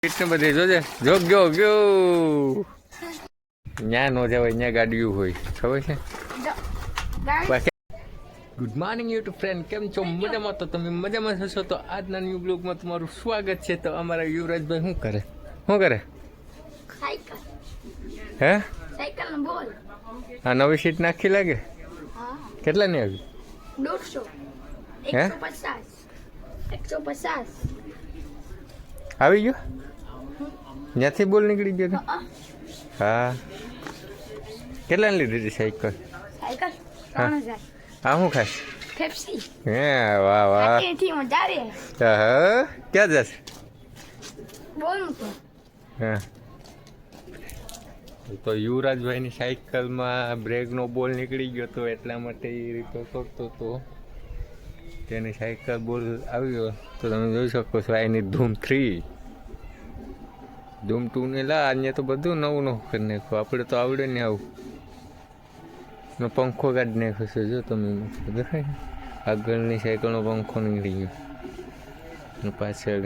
કેટલું બધી જોજે જોગ ગયો ગયો ન્યા નો જવાય ન્યા ગાડીઓ હોય ખબર છે. ગુડ મોર્નિંગ યુટ્યુબ ફ્રેન્ડ, કેમ છો? મજામાં? તો તમે મજામાં હશો તો આજના ન્યૂ બ્લોગમાં તમારું સ્વાગત છે. તો અમારા યુવરાજભાઈ શું કરે હે આ નવી સીટ નાખી લાગે કેટલા ની આવી? 150 આવી ગયો ત્યાંથી બોલ નીકળી ગયો. હા કેટલા ની લીધી સાયકલ? હા શું ખાય? પેપ્સી. હે વાહ વાહ. એથી મજા રે. હા ક્યાં જશે? બોલ તો. હા તો યુવરાજભાઈની સાયકલમાં બ્રેકનો બોલ નીકળી ગયો હતો એટલા માટે એ રીતે કરતો હતો. તેની સાયકલ બોલ આવ્યો તો તમે જોઈ શકો છો. એની ધૂમ 3 ધૂમ 2 ને લા અહીંયા તો બધું નવું નવું કરી નાખ્યું. આપણે તો આવડે ને આવું પંખો કાઢી નાખ્યો છે. જો તમે દેખાય આગળની સાયકલનો પંખો નીકળી ગયો પાછળ.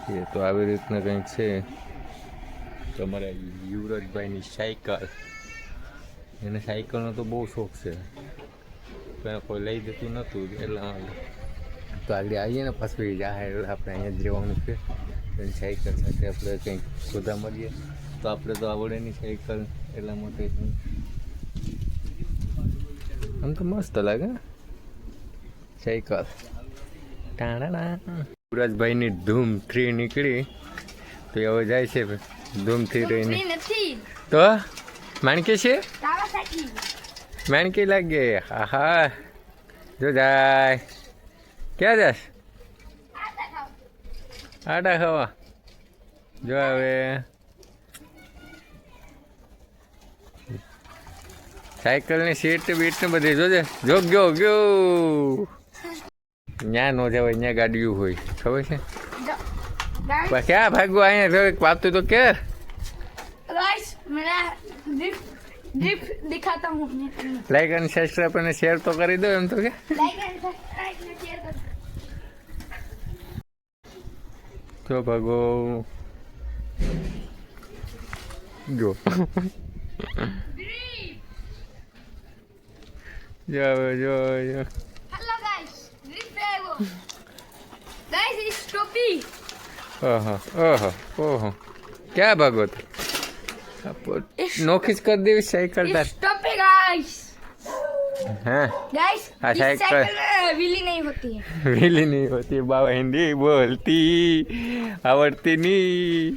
એ તો આવી રીતના કંઈક છે. તમારા યુવરાજભાઈની સાયકલ, એને સાયકલનો તો બહુ શોખ છે. પણ કોઈ લઈ દેતું નહોતું એટલા તો આગળ આવીએ ને પાછું જાહેર આપણે અહીંયા જ રહેવાનું છે. એની સાયકલ સાથે આપણે કંઈક શોધા મળીએ તો આપણે તો આવડે નહીં સાયકલ એટલા માટે. આમ તો મસ્ત લાગે સાયકલ. ટાણા યુવરાજભાઈની ધૂમ 3 નીકળી તો હવે જાય છે ધૂમ 3 રહીને તો માણકી છે માણકી લાગે. હા જો જાય ક્યાં જાશ? આટા ખાવા. જો હવે સાયકલની સીટ બીટ ને બધી જોજે જોગ ગયો ન્યા નો જવાય ન્યા ગાડીઓ હોય ખબર છે. ક્યાં ભાગવું અહીંયા વાતું તો કે दिखाता हूँ. લાઈક અને સબસ્ક્રાઇબ અને શેર તો કરી દો એમ તો કે. જો ભાગો જો જો જો જો. Hello guys, guys, it's Topi. ઓહો ઓહો ઓહો ક્યાં ભાગો તો નોખી જ કરી દેવી સાયકલ તાર. It's Topi guys. हाँ Guys, हाँ, इस साइकिल- साइकिल में व्हीली नहीं होती है. वेली नहीं होती बाबा, हिंदी बोलती आवड़ती नहीं.